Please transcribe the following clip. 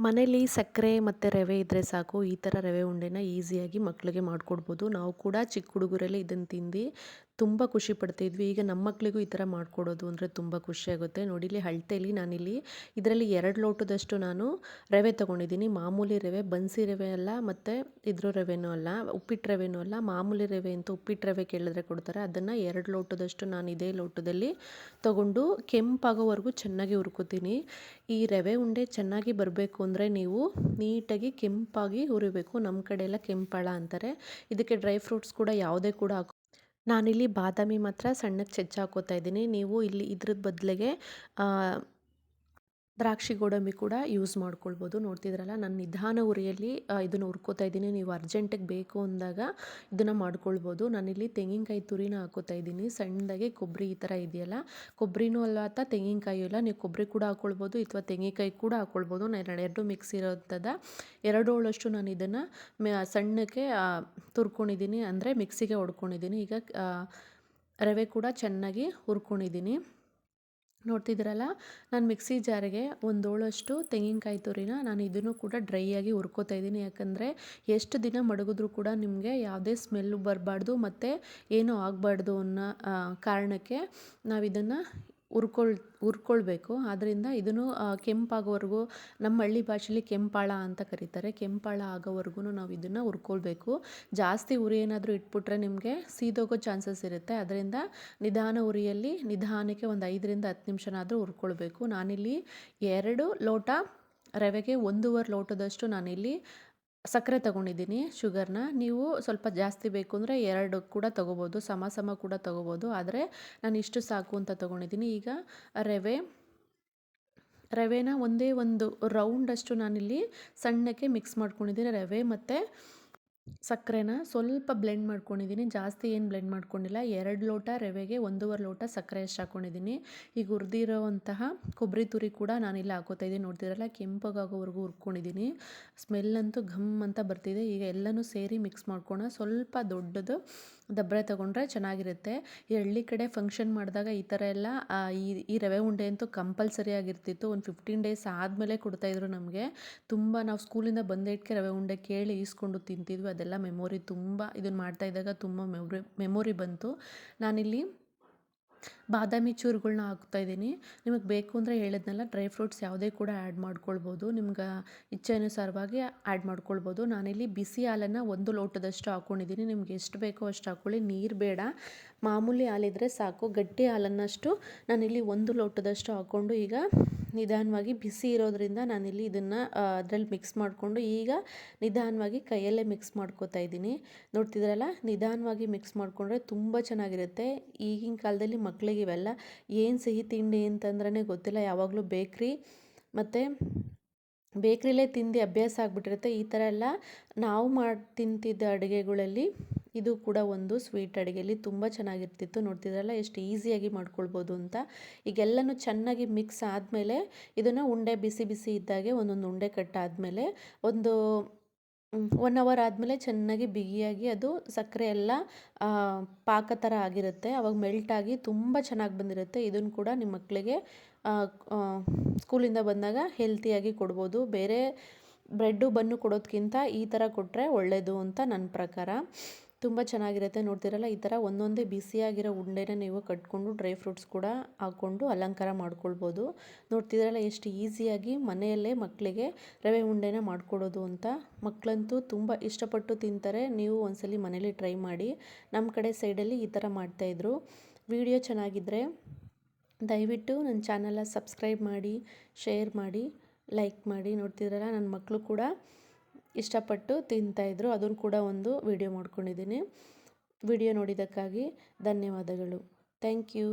ಮನೇಲಿ ಸಕ್ಕರೆ ಮತ್ತು ರವೆ ಇದ್ದರೆ ಸಾಕು, ಈ ಥರ ರವೆ ಉಂಡೆನ ಈಸಿಯಾಗಿ ಮಕ್ಕಳಿಗೆ ಮಾಡಿಕೊಡ್ಬೋದು. ನಾವು ಕೂಡ ಚಿಕ್ಕ ಹುಡುಗರಲ್ಲಿ ಇದನ್ನು ತಿಂದು ತುಂಬ ಖುಷಿ ಪಡ್ತಿದ್ವಿ. ಈಗ ನಮ್ಮ ಮಕ್ಕಳಿಗೂ ಈ ಥರ ಮಾಡಿಕೊಡೋದು ಅಂದರೆ ತುಂಬ ಖುಷಿಯಾಗುತ್ತೆ. ನೋಡಿ ಇಲ್ಲಿ ಅಳತೆಯಲ್ಲಿ ನಾನಿಲ್ಲಿ ಇದರಲ್ಲಿ 2 ಲೋಟದಷ್ಟು ನಾನು ರವೆ ತೊಗೊಂಡಿದ್ದೀನಿ. ಮಾಮೂಲಿ ರವೆ, ಬನ್ಸಿ ರವೆ ಅಲ್ಲ ಮತ್ತು ಇದ್ರ ರವೆನೂ ಅಲ್ಲ, ಉಪ್ಪಿಟ್ಟು ರವೆನೂ ಅಲ್ಲ, ಮಾಮೂಲಿ ರವೆ ಅಂತ ಉಪ್ಪಿಟ್ಟು ರವೆ ಕೇಳಿದ್ರೆ ಕೊಡ್ತಾರೆ. ಅದನ್ನು 2 ಲೋಟದಷ್ಟು ನಾನು ಇದೇ ಲೋಟದಲ್ಲಿ ತೊಗೊಂಡು ಕೆಂಪಾಗೋವರೆಗೂ ಚೆನ್ನಾಗಿ ಹುರ್ಕೋತೀನಿ. ಈ ರವೆ ಉಂಡೆ ಚೆನ್ನಾಗಿ ಬರಬೇಕು ಅಂದರೆ ನೀವು ನೀಟಾಗಿ ಕೆಂಪಾಗಿ ಹುರಿಬೇಕು. ನಮ್ಮ ಕಡೆ ಎಲ್ಲ ಕೆಂಪಾಳ ಅಂತಾರೆ. ಇದಕ್ಕೆ ಡ್ರೈ ಫ್ರೂಟ್ಸ್ ಕೂಡ ಯಾವುದೇ ಕೂಡ ನಾನಿಲ್ಲಿ ಬಾದಾಮಿ ಮಾತ್ರ ಸಣ್ಣಗೆ ಹೆಚ್ಚಿ ಹಾಕೋತಾ ಇದ್ದೀನಿ. ನೀವು ಇಲ್ಲಿ ಇದ್ರದ್ದು ಬದಲಿಗೆ ದ್ರಾಕ್ಷಿ ಗೋಡಂಬಿ ಕೂಡ ಯೂಸ್ ಮಾಡ್ಕೊಳ್ಬೋದು. ನೋಡ್ತಿದ್ರಲ್ಲ ನಾನು ನಿಧಾನ ಉರಿಯಲ್ಲಿ ಇದನ್ನು ಹುರ್ಕೋತಾ ಇದ್ದೀನಿ. ನೀವು ಅರ್ಜೆಂಟಿಗೆ ಬೇಕು ಅಂದಾಗ ಇದನ್ನು ಮಾಡ್ಕೊಳ್ಬೋದು. ನಾನಿಲ್ಲಿ ತೆಂಗಿನಕಾಯಿ ತುರಿನ ಹಾಕೋತಾ ಇದ್ದೀನಿ. ಸಣ್ಣದಾಗಿ ಕೊಬ್ಬರಿ ಈ ಥರ ಇದೆಯಲ್ಲ, ಕೊಬ್ಬರಿನೂ ಅಲ್ಲ ಅಥವಾ ತೆಂಗಿನಕಾಯಿ ಇಲ್ಲ, ನೀವು ಕೊಬ್ಬರಿ ಕೂಡ ಹಾಕ್ಕೊಳ್ಬೋದು ಅಥವಾ ತೆಂಗಿನಕಾಯಿ ಕೂಡ ಹಾಕ್ಕೊಳ್ಬೋದು. ನಾನು ಎರಡು ಮಿಕ್ಸ್ ಇರೋಂಥದ್ದು 2 ಹೋಳಷ್ಟು ನಾನು ಇದನ್ನು ಸಣ್ಣಕ್ಕೆ ತುರ್ಕೊಂಡಿದ್ದೀನಿ, ಅಂದರೆ ಮಿಕ್ಸಿಗೆ ಹೊಡ್ಕೊಂಡಿದ್ದೀನಿ. ಈಗ ರವೆ ಕೂಡ ಚೆನ್ನಾಗಿ ಹುರ್ಕೊಂಡಿದ್ದೀನಿ. ನೋಡ್ತಿದ್ದೀರಲ್ಲ, ನಾನು ಮಿಕ್ಸಿ ಜಾರಿಗೆ 1 ಹೋಳಷ್ಟು ತೆಂಗಿನಕಾಯಿ ತುರಿನ ನಾನು ಇದನ್ನು ಕೂಡ ಡ್ರೈ ಆಗಿ ಹುರ್ಕೋತಾ ಇದ್ದೀನಿ. ಯಾಕಂದರೆ ಎಷ್ಟು ದಿನ ಮಡಗಿದ್ರೂ ಕೂಡ ನಿಮಗೆ ಯಾವುದೇ ಸ್ಮೆಲ್ಲು ಬರಬಾರ್ದು ಮತ್ತು ಏನೂ ಆಗಬಾರ್ದು ಅನ್ನೋ ಕಾರಣಕ್ಕೆ ನಾವಿದನ್ನು ಹುರ್ಕೊಳ್ಬೇಕು. ಆದ್ದರಿಂದ ಇದನ್ನು ಕೆಂಪಾಗೋವರೆಗೂ, ನಮ್ಮ ಹಳ್ಳಿ ಭಾಷೆಯಲ್ಲಿ ಕೆಂಪಾಳ ಅಂತ ಕರೀತಾರೆ, ಕೆಂಪಾಳ ಆಗೋವರೆಗೂ ನಾವು ಇದನ್ನು ಹುರ್ಕೊಳ್ಬೇಕು. ಜಾಸ್ತಿ ಉರಿ ಏನಾದರೂ ಇಟ್ಬಿಟ್ರೆ ನಿಮಗೆ ಸೀದೋಗೋ ಚಾನ್ಸಸ್ ಇರುತ್ತೆ. ಅದರಿಂದ ನಿಧಾನ ಉರಿಯಲ್ಲಿ ನಿಧಾನಕ್ಕೆ ಒಂದು 5ರಿಂದ 10 ನಿಮಿಷನಾದರೂ ಹುರ್ಕೊಳ್ಬೇಕು. ನಾನಿಲ್ಲಿ 2 ಲೋಟ ರವೆಗೆ 1.5 ಲೋಟದಷ್ಟು ನಾನಿಲ್ಲಿ ಸಕ್ಕರೆ ತೊಗೊಂಡಿದ್ದೀನಿ, ಶುಗರ್ನ. ನೀವು ಸ್ವಲ್ಪ ಜಾಸ್ತಿ ಬೇಕು ಅಂದರೆ 2 ಕೂಡ ತೊಗೋಬೋದು, ಸಮ ಕೂಡ ತೊಗೋಬೋದು. ಆದರೆ ನಾನು ಇಷ್ಟು ಸಾಕು ಅಂತ ತೊಗೊಂಡಿದ್ದೀನಿ. ಈಗ ರವೆನ ಒಂದೇ ಒಂದು ರೌಂಡಷ್ಟು ನಾನಿಲ್ಲಿ ಸಣ್ಣಕ್ಕೆ ಮಿಕ್ಸ್ ಮಾಡ್ಕೊಂಡಿದ್ದೀನಿ. ರವೆ ಮತ್ತು ಸಕ್ಕರೆನ ಸ್ವಲ್ಪ ಬ್ಲೆಂಡ್ ಮಾಡ್ಕೊಂಡಿದ್ದೀನಿ, ಜಾಸ್ತಿ ಏನು ಬ್ಲೆಂಡ್ ಮಾಡ್ಕೊಂಡಿಲ್ಲ. 2 ಲೋಟ ರವೆಗೆ 1.5 ಲೋಟ ಸಕ್ಕರೆ ಅಷ್ಟು ಹಾಕ್ಕೊಂಡಿದ್ದೀನಿ. ಈಗ ಹುರಿದಿರೋವಂತಹ ಕೊಬ್ಬರಿ ತುರಿ ಕೂಡ ನಾನಿಲ್ಲಿ ಹಾಕೋತಾ ಇದ್ದೀನಿ. ನೋಡ್ತಿರಲ್ಲ, ಕೆಂಪಗಾಗೋವರೆಗೂ ಹುರ್ಕೊಂಡಿದ್ದೀನಿ. ಸ್ಮೆಲ್ ಅಂತೂ ಘಮ್ ಅಂತ ಬರ್ತಿದೆ. ಈಗ ಎಲ್ಲನೂ ಸೇರಿ ಮಿಕ್ಸ್ ಮಾಡ್ಕೊಳ್ಳೋಣ. ಸ್ವಲ್ಪ ದೊಡ್ಡದು ದಬ್ಬರೆ ತೊಗೊಂಡ್ರೆ ಚೆನ್ನಾಗಿರುತ್ತೆ. ಈ ಹಳ್ಳಿ ಕಡೆ ಫಂಕ್ಷನ್ ಮಾಡಿದಾಗ ಈ ಥರ ಎಲ್ಲ ಈ ರವೆ ಉಂಡೆ ಅಂತೂ ಕಂಪಲ್ಸರಿ ಆಗಿರ್ತಿತ್ತು. ಒಂದು 15 ಡೇಸ್ ಆದಮೇಲೆ ಕೊಡ್ತಾಯಿದ್ರು ನಮಗೆ. ತುಂಬ ನಾವು ಸ್ಕೂಲಿಂದ ಬಂದೇಟ್ಗೆ ರವೆ ಉಂಡೆ ಕೇಳಿ ಈಸ್ಕೊಂಡು ತಿಂತಿದ್ವಿ. ಅದೆಲ್ಲ ಮೆಮೊರಿ, ತುಂಬ ಇದನ್ನು ಮಾಡ್ತಾಯಿದ್ದಾಗ ತುಂಬ ಮೆಮೊರಿ ಬಂತು. ನಾನಿಲ್ಲಿ ಬಾದಾಮಿ ಚೂರುಗಳ್ನ ಹಾಕ್ತಾಯಿದ್ದೀನಿ. ನಿಮಗೆ ಬೇಕು ಅಂದರೆ ಹೇಳಿದ್ನಲ್ಲ, ಡ್ರೈ ಫ್ರೂಟ್ಸ್ ಯಾವುದೇ ಕೂಡ ಆ್ಯಡ್ ಮಾಡ್ಕೊಳ್ಬೋದು. ನಿಮ್ಗೆ ಇಚ್ಛಾನುಸಾರವಾಗಿ ಆ್ಯಡ್ ಮಾಡ್ಕೊಳ್ಬೋದು. ನಾನಿಲ್ಲಿ ಬಿಸಿ ಹಾಲನ್ನು 1 ಲೋಟದಷ್ಟು ಹಾಕ್ಕೊಂಡಿದ್ದೀನಿ. ನಿಮ್ಗೆ ಎಷ್ಟು ಬೇಕೋ ಅಷ್ಟು ಹಾಕ್ಕೊಳ್ಳಿ, ನೀರು ಬೇಡ. ಮಾಮೂಲಿ ಹಾಲಿದ್ರೆ ಸಾಕು. ಗಟ್ಟಿ ಹಾಲನ್ನಷ್ಟು ನಾನಿಲ್ಲಿ 1 ಲೋಟದಷ್ಟು ಹಾಕ್ಕೊಂಡು ಈಗ ನಿಧಾನವಾಗಿ ಬಿಸಿ ಇರೋದ್ರಿಂದ ನಾನಿಲ್ಲಿ ಇದನ್ನು ಅದರಲ್ಲಿ ಮಿಕ್ಸ್ ಮಾಡಿಕೊಂಡು ಈಗ ನಿಧಾನವಾಗಿ ಕೈಯಲ್ಲೇ ಮಿಕ್ಸ್ ಮಾಡ್ಕೋತಾ ಇದ್ದೀನಿ. ನೋಡ್ತಿದ್ರಲ್ಲ, ನಿಧಾನವಾಗಿ ಮಿಕ್ಸ್ ಮಾಡಿಕೊಂಡ್ರೆ ತುಂಬ ಚೆನ್ನಾಗಿರುತ್ತೆ. ಈಗಿನ ಕಾಲದಲ್ಲಿ ಮಕ್ಕಳಿಗೆ ಇವೆಲ್ಲ ಏನು ಸಿಹಿ ತಿಂಡಿ ಅಂತಂದ್ರೇ ಗೊತ್ತಿಲ್ಲ. ಯಾವಾಗಲೂ ಬೇಕ್ರಿ ಮತ್ತು ಬೇಕ್ರಿಲೇ ತಿಂದು ಅಭ್ಯಾಸ ಆಗಿಬಿಟ್ಟಿರುತ್ತೆ. ಈ ಥರ ಎಲ್ಲ ನಾವು ತಿಂತಿದ್ದ ಅಡುಗೆಗಳಲ್ಲಿ ಇದು ಕೂಡ ಒಂದು ಸ್ವೀಟ್ ಅಡುಗೆಯಲ್ಲಿ ತುಂಬ ಚೆನ್ನಾಗಿರ್ತಿತ್ತು. ನೋಡ್ತಿದ್ರಲ್ಲ ಎಷ್ಟು ಈಸಿಯಾಗಿ ಮಾಡ್ಕೊಳ್ಬೋದು ಅಂತ. ಈಗೆಲ್ಲನೂ ಚೆನ್ನಾಗಿ ಮಿಕ್ಸ್ ಆದಮೇಲೆ ಇದನ್ನು ಉಂಡೆ ಬಿಸಿ ಬಿಸಿ ಇದ್ದಾಗೆ ಒಂದೊಂದು ಉಂಡೆ ಕಟ್ಟಾದಮೇಲೆ ಒಂದು 1 ಅವರ್ ಆದಮೇಲೆ ಚೆನ್ನಾಗಿ ಬಿಗಿಯಾಗಿ ಅದು ಸಕ್ಕರೆ ಎಲ್ಲ ಪಾಕ ಥರ ಆಗಿರುತ್ತೆ. ಆವಾಗ ಮೆಲ್ಟಾಗಿ ತುಂಬ ಚೆನ್ನಾಗಿ ಬಂದಿರುತ್ತೆ. ಇದನ್ನು ಕೂಡ ನಿಮ್ಮ ಮಕ್ಕಳಿಗೆ ಸ್ಕೂಲಿಂದ ಬಂದಾಗ ಹೆಲ್ತಿಯಾಗಿ ಕೊಡ್ಬೋದು. ಬೇರೆ ಬ್ರೆಡ್ಡು ಬನ್ನು ಕೊಡೋದಕ್ಕಿಂತ ಈ ಥರ ಕೊಟ್ಟರೆ ಒಳ್ಳೆಯದು ಅಂತ ನನ್ನ ಪ್ರಕಾರ. ತುಂಬ ಚೆನ್ನಾಗಿರುತ್ತೆ. ನೋಡ್ತಿರಲ್ಲ, ಈ ಥರ ಒಂದೊಂದೇ ಬಿಸಿಯಾಗಿರೋ ಉಂಡೆನ ನೀವು ಕಟ್ಕೊಂಡು ಡ್ರೈ ಫ್ರೂಟ್ಸ್ ಕೂಡ ಹಾಕ್ಕೊಂಡು ಅಲಂಕಾರ ಮಾಡ್ಕೊಳ್ಬೋದು. ನೋಡ್ತಿದ್ರಲ್ಲ ಎಷ್ಟು ಈಸಿಯಾಗಿ ಮನೆಯಲ್ಲೇ ಮಕ್ಕಳಿಗೆ ರವೆ ಉಂಡೆನ ಮಾಡಿಕೊಡೋದು ಅಂತ. ಮಕ್ಕಳಂತೂ ತುಂಬ ಇಷ್ಟಪಟ್ಟು ತಿಂತಾರೆ. ನೀವು ಒಂದ್ಸಲಿ ಮನೇಲಿ ಟ್ರೈ ಮಾಡಿ. ನಮ್ಮ ಕಡೆ ಸೈಡಲ್ಲಿ ಈ ಥರ ಮಾಡ್ತಾಯಿದ್ರು. ವಿಡಿಯೋ ಚೆನ್ನಾಗಿದ್ದರೆ ದಯವಿಟ್ಟು ನನ್ನ ಚಾನಲ್ನ ಸಬ್ಸ್ಕ್ರೈಬ್ ಮಾಡಿ, ಶೇರ್ ಮಾಡಿ, ಲೈಕ್ ಮಾಡಿ. ನೋಡ್ತಿದ್ರಲ್ಲ, ನನ್ನ ಮಕ್ಕಳು ಕೂಡ ಇಷ್ಟಪಟ್ಟು ತಿಂತಾಯಿದ್ರು. ಅದನ್ನು ಕೂಡ ಒಂದು ವಿಡಿಯೋ ಮಾಡ್ಕೊಂಡಿದ್ದೀನಿ. ವಿಡಿಯೋ ನೋಡಿದ್ದಕ್ಕಾಗಿ ಧನ್ಯವಾದಗಳು. Thank you.